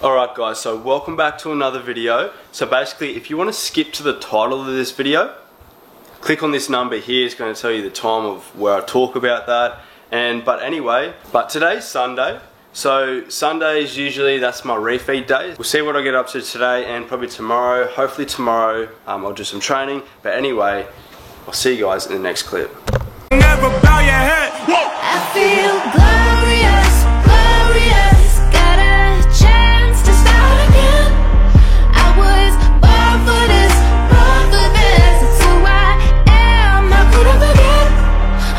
Alright guys, so welcome back to another video. So basically, if you want to skip to the title of this video, click on this number here. It's going to tell you the time of where I talk about that. But today's Sunday. So Sundays usually, that's my refeed day. We'll see what I get up to today and probably tomorrow. Hopefully tomorrow I'll do some training. But anyway, I'll see you guys in the next clip. Never bow your head. I feel glorious, glorious. Got a chance to start again. I was born for this, born for this. It's who I am, I couldn't forget.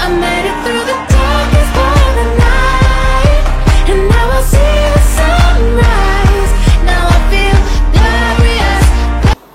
I made it through the darkest part of the night, and now I see the sunrise. Now I feel glorious.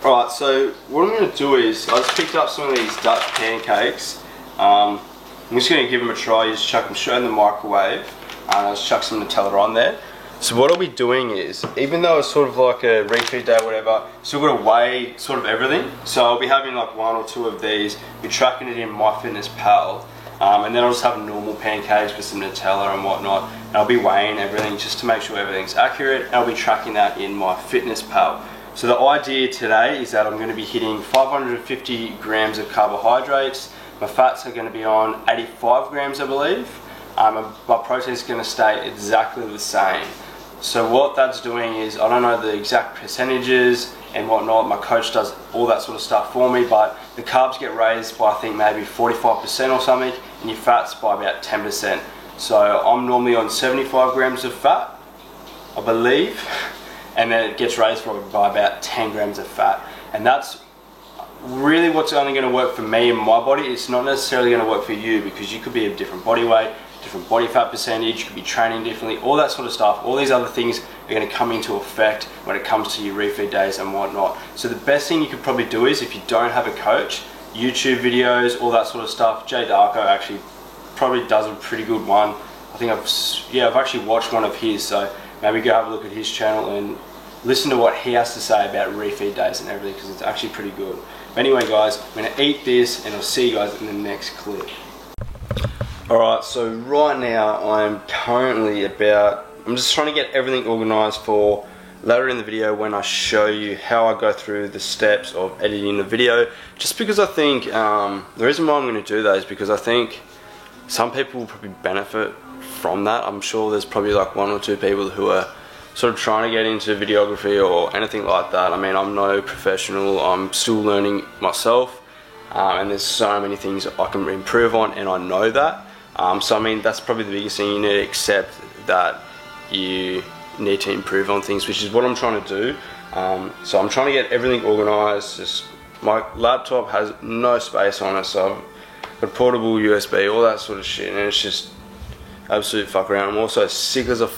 Alright, so what I'm going to do is, I just picked up some of these Dutch pancakes. I'm just going to give them a try. You just chuck them straight in the microwave and I'll just chuck some Nutella on there. So what I'll be doing is, even though it's sort of like a refeed day or whatever, still got to weigh sort of everything. So I'll be having like one or two of these, be tracking it in MyFitnessPal, and then I'll just have normal pancakes with some Nutella and whatnot, and I'll be weighing everything just to make sure everything's accurate, and I'll be tracking that in MyFitnessPal. So the idea today is that I'm going to be hitting 550 grams of carbohydrates. My fats are going to be on 85 grams, I believe. My protein is going to stay exactly the same. So what that's doing is, I don't know the exact percentages and whatnot, my coach does all that sort of stuff for me, but the carbs get raised by I think maybe 45% or something, and your fats by about 10%. So I'm normally on 75 grams of fat, I believe, and then it gets raised by about 10 grams of fat. And that's really what's only going to work for me and my body. It's not necessarily going to work for you, because you could be a different body weight, different body fat percentage, you could be training differently, all that sort of stuff. All these other things are going to come into effect when it comes to your refeed days and whatnot. So the best thing you could probably do is, if you don't have a coach, YouTube videos, all that sort of stuff. Jay Darko actually probably does a pretty good one. I think I've actually watched one of his, so maybe go have a look at his channel and listen to what he has to say about refeed days and everything, because it's actually pretty good. But anyway guys, I'm going to eat this and I'll see you guys in the next clip. Alright, so right now I'm just trying to get everything organised for later in the video when I show you how I go through the steps of editing the video. Just because I think, the reason why I'm going to do that is because I think some people will probably benefit from that. I'm sure there's probably like one or two people who are sort of trying to get into videography or anything like that. I mean, I'm no professional, I'm still learning myself, and there's so many things I can improve on, and I know that. So I mean, that's probably the biggest thing. You need to accept that you need to improve on things, which is what I'm trying to do. So I'm trying to get everything organised. Just my laptop has no space on it, so I've got portable USB, all that sort of shit, and it's just absolute fuck around. I'm also sick as a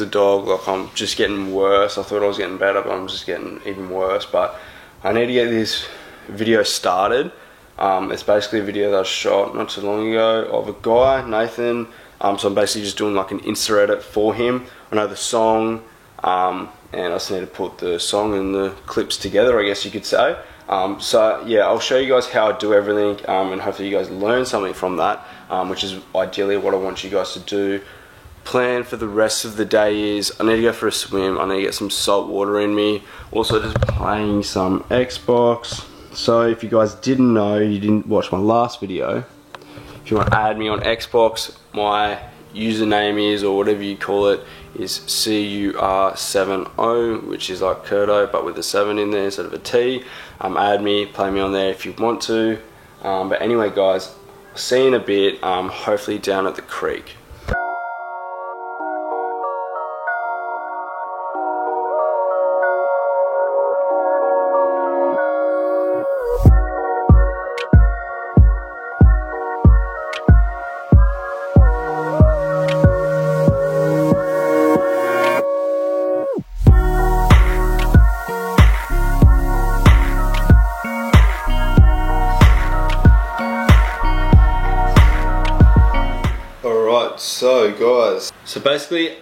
dog. Like, I'm just getting worse. I thought I was getting better, but I'm just getting even worse. But I need to get this video started. It's basically a video that I shot not too long ago of a guy, Nathan. So I'm basically just doing like an Insta edit for him. I know the song, and I just need to put the song and the clips together, I guess you could say. So yeah, I'll show you guys how I do everything, and hopefully you guys learn something from that, which is ideally what I want you guys to do. Plan for the rest of the day is, I need to go for a swim, I need to get some salt water in me, also just playing some Xbox. So if you guys didn't know, you didn't watch my last video, if you want to add me on Xbox, my username is, or whatever you call it, is CUR70, which is like Curdo but with a 7 in there instead of a T. Add me, play me on there if you want to. But anyway guys, see you in a bit, hopefully down at the creek. So guys, so basically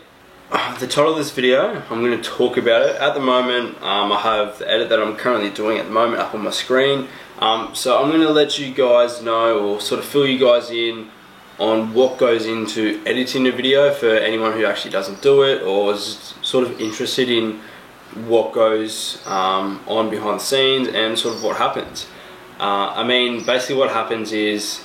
the title of this video, I'm going to talk about it. At the moment, I have the edit that I'm currently doing at the moment up on my screen. So I'm going to let you guys know, or sort of fill you guys in on what goes into editing a video for anyone who actually doesn't do it or is sort of interested in what goes on behind the scenes and sort of what happens. I mean, basically what happens is,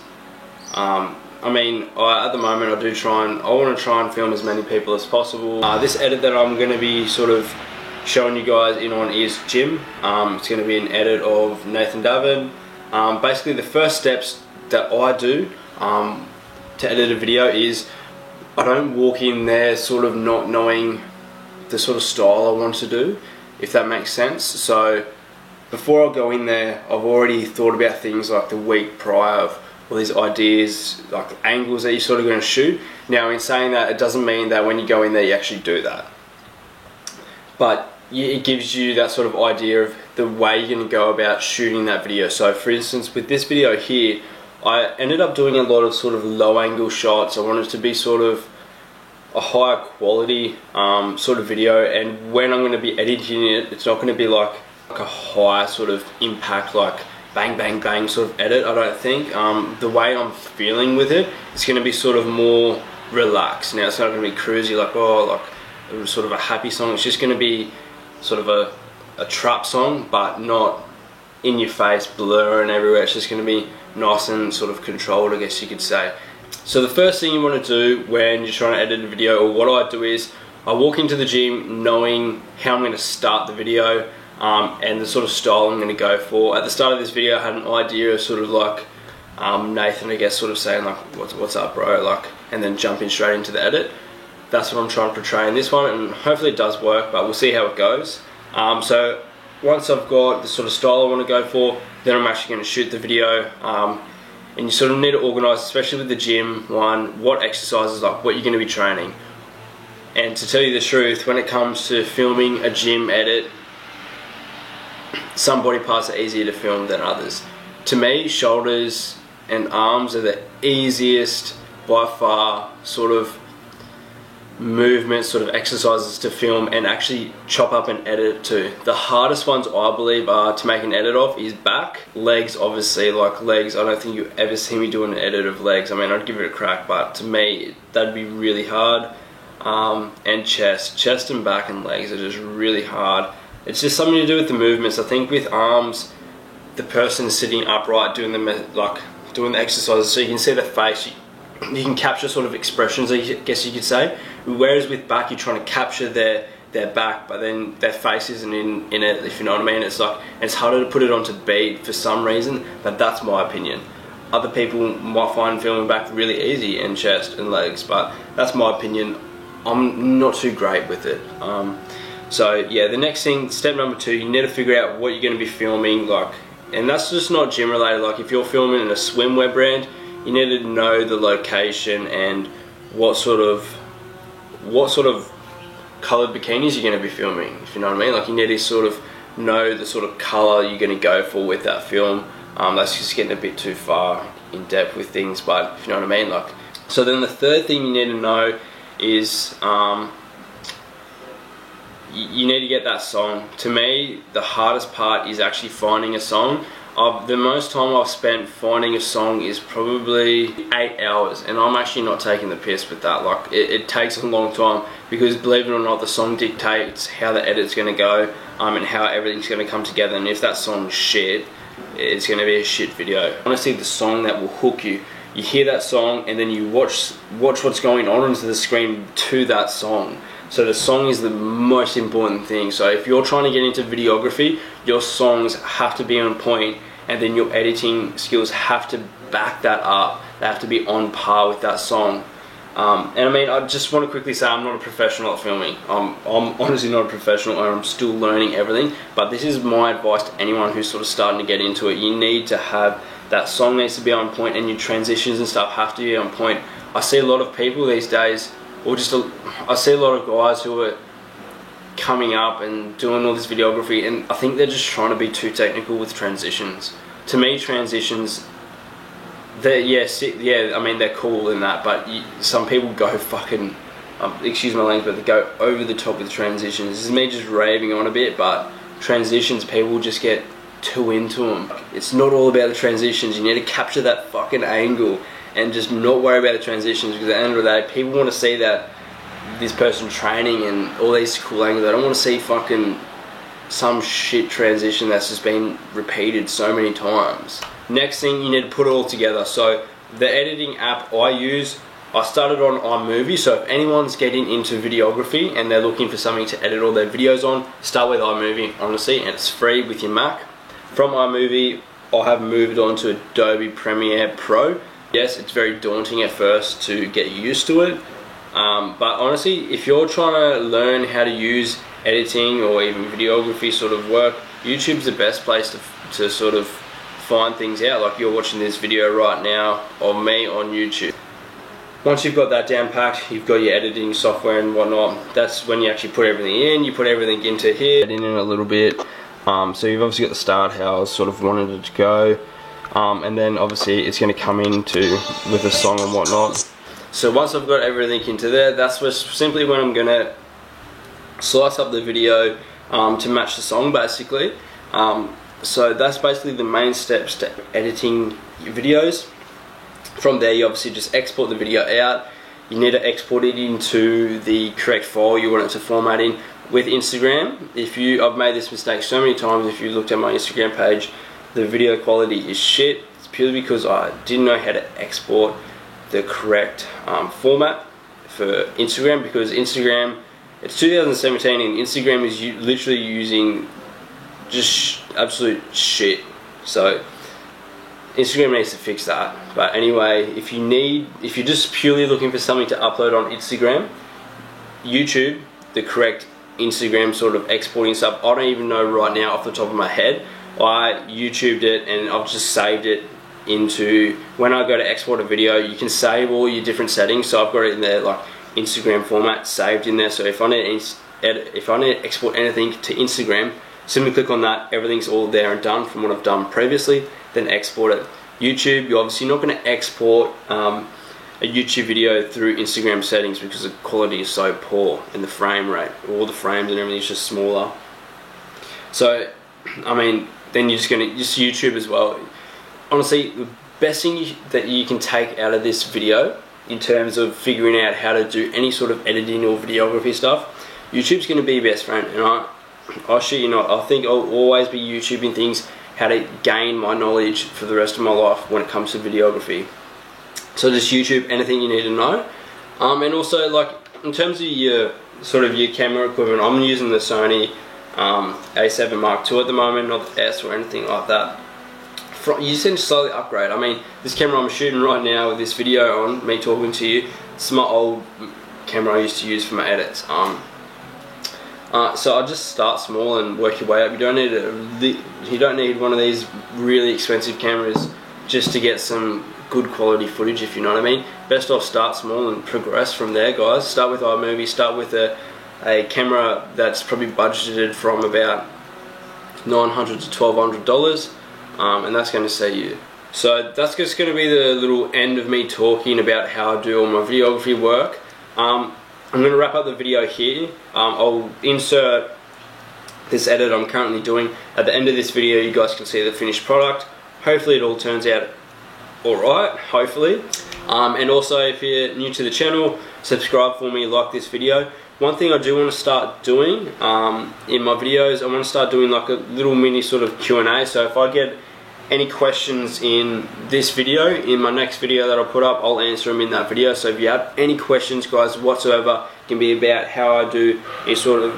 at the moment I want to try and film as many people as possible. This edit that I'm going to be sort of showing you guys in on is Jim. It's going to be an edit of Nathan David. Basically the first steps that I do to edit a video is I don't walk in there sort of not knowing the sort of style I want to do, if that makes sense. So before I go in there, I've already thought about things like the week prior of all these ideas, like angles that you're sort of going to shoot. Now in saying that, it doesn't mean that when you go in there you actually do that, but it gives you that sort of idea of the way you're going to go about shooting that video. So for instance, with this video here, I ended up doing a lot of sort of low angle shots. I wanted it to be sort of a higher quality sort of video, and when I'm going to be editing it, it's not going to be like a high sort of impact, like bang bang bang sort of edit. I don't think the way I'm feeling with it, it's going to be sort of more relaxed. Now it's not going to be cruisy like, oh, like it was sort of a happy song. It's just going to be sort of a trap song, but not in your face, blur and everywhere. It's just going to be nice and sort of controlled, I guess you could say. So the first thing you want to do when you're trying to edit a video, or what I do, is I walk into the gym knowing how I'm going to start the video and the sort of style I'm going to go for. At the start of this video I had an idea of sort of like Nathan, I guess, sort of saying like, what's up bro, like, and then jumping straight into the edit. That's what I'm trying to portray in this one, and hopefully it does work, but we'll see how it goes. So once I've got the sort of style I want to go for, then I'm actually going to shoot the video. And you sort of need to organise, especially with the gym one, what exercises, like what you're going to be training. And to tell you the truth, when it comes to filming a gym edit, some body parts are easier to film than others. To me, shoulders and arms are the easiest by far sort of movements, sort of exercises to film and actually chop up and edit to. The hardest ones I believe are to make an edit of is back. Legs, obviously, like legs, I don't think you ever see me doing an edit of legs. I mean, I'd give it a crack, but to me that'd be really hard. And chest and back and legs are just really hard. It's just something to do with the movements. I think with arms, the person sitting upright doing the exercises, so you can see their face, you can capture sort of expressions, I guess you could say. Whereas with back, you're trying to capture their back, but then their face isn't in it, if you know what I mean. It's like, it's harder to put it onto beat for some reason, but that's my opinion. Other people might find filming back really easy, and chest and legs, but that's my opinion. I'm not too great with it. So yeah, the next thing, step number 2, you need to figure out what you're going to be filming, like, and that's just not gym related. Like if you're filming in a swimwear brand, you need to know the location and what sort of coloured bikinis you're going to be filming, if you know what I mean. Like you need to sort of know the sort of colour you're going to go for with that film. That's just getting a bit too far in depth with things, but if you know what I mean. Like, so then the third thing you need to know is you need to get that song. To me, the hardest part is actually finding a song. The most time I've spent finding a song is probably 8 hours, and I'm actually not taking the piss with that. Like it takes a long time, because believe it or not, the song dictates how the edit's going to go and how everything's going to come together. And if that song's shit, it's going to be a shit video. Honestly, the song that will hook you. You hear that song and then you watch what's going on into the screen to that song. So the song is the most important thing. So if you're trying to get into videography, your songs have to be on point, and then your editing skills have to back that up. They have to be on par with that song. And I mean, I just want to quickly say I'm not a professional at filming. I'm honestly not a professional, and I'm still learning everything. But this is my advice to anyone who's sort of starting to get into it. You need to have, that song needs to be on point, and your transitions and stuff have to be on point. I see a lot of people these days, or I see a lot of guys who are coming up and doing all this videography, and I think they're just trying to be too technical with transitions. To me, transitions, I mean, they're cool in that, but some people go fucking, excuse my language, but they go over the top with transitions. This is me just raving on a bit, but transitions, people just get too into them. It's not all about the transitions. You need to capture that fucking angle and just not worry about the transitions, because at the end of the day, people want to see that this person training and all these cool angles. They don't want to see fucking some shit transition that's just been repeated so many times. Next thing, you need to put it all together. So the editing app I use, I started on iMovie, so if anyone's getting into videography and they're looking for something to edit all their videos on, start with iMovie, honestly, and it's free with your Mac. From iMovie, I have moved on to Adobe Premiere Pro. Yes, it's very daunting at first to get used to it, but honestly, if you're trying to learn how to use editing or even videography sort of work, YouTube's the best place to sort of find things out. Like you're watching this video right now of me on YouTube. Once you've got that down packed, you've got your editing software and whatnot, that's when you actually put everything in. You put everything into here, in a little bit. So you've obviously got the start, how I sort of wanted it to go. And then obviously it's going to come into with a song and whatnot. So once I've got everything into there, that's simply when I'm going to slice up the video to match the song, basically. So that's basically the main steps to editing your videos. From there, you obviously just export the video out. You need to export it into the correct file you want it to format in. With Instagram, I've made this mistake so many times. If you looked at my Instagram page, the video quality is shit. It's purely because I didn't know how to export the correct format for Instagram, because Instagram, it's 2017 and Instagram is literally using just absolute shit. So Instagram needs to fix that. But anyway, if you're just purely looking for something to upload on Instagram, YouTube, the correct Instagram sort of exporting stuff, I don't even know right now off the top of my head. I YouTubed it and I've just saved it into, when I go to export a video, you can save all your different settings. So I've got it in there like Instagram format saved in there. So if I need to export anything to Instagram, simply click on that, everything's all there and done from what I've done previously, then export it. YouTube, you're obviously not going to export a YouTube video through Instagram settings because the quality is so poor and the frame rate, all the frames and everything is just smaller. So, I mean, then you're just going to, just YouTube as well. Honestly, the best thing that you can take out of this video in terms of figuring out how to do any sort of editing or videography stuff, YouTube's going to be your best friend. And I shit you not, I think I'll always be YouTubing things, how to gain my knowledge for the rest of my life when it comes to videography. So just YouTube anything you need to know. And also, like, in terms of your sort of your camera equipment, I'm using the Sony A7 Mark II at the moment, not the S or anything like that. You just need to slowly upgrade. I mean, this camera I'm shooting right now with this video on, me talking to you, it's my old camera I used to use for my edits. So I just start small and work your way up. You don't need one of these really expensive cameras just to get some good quality footage, if you know what I mean. Best off start small and progress from there, guys. Start with iMovie, start with a camera that's probably budgeted from about $900 to $1,200, and that's going to save you. So that's just going to be the little end of me talking about how I do all my videography work. I'm going to wrap up the video here. I'll insert this edit I'm currently doing. At the end of this video, you guys can see the finished product. Hopefully it all turns out alright, hopefully. And also, if you're new to the channel, subscribe for me, like this video. One thing I do want to start doing in my videos, I want to start doing like a little mini sort of Q&A. So if I get any questions in this video, in my next video that I'll put up, I'll answer them in that video. So if you have any questions, guys, whatsoever, it can be about how I do any sort of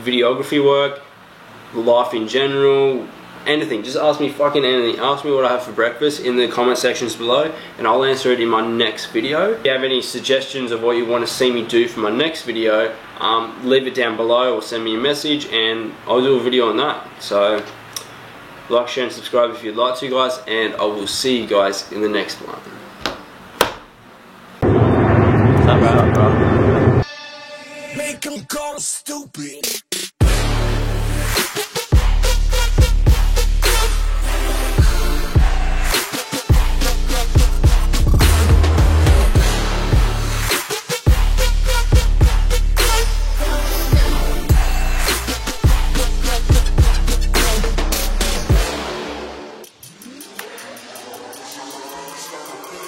videography work, life in general, anything. Just ask me fucking anything. Ask me what I have for breakfast in the comment sections below, and I'll answer it in my next video. If you have any suggestions of what you want to see me do for my next video, leave it down below or send me a message and I'll do a video on that. So like, share and subscribe if you'd like to, guys, and I will see you guys in the next one. Make them go stupid.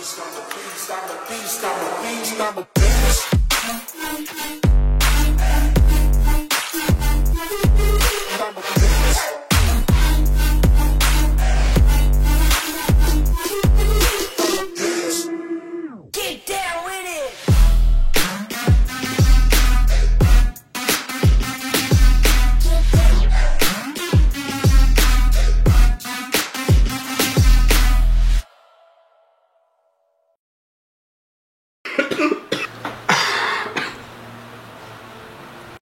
Stop the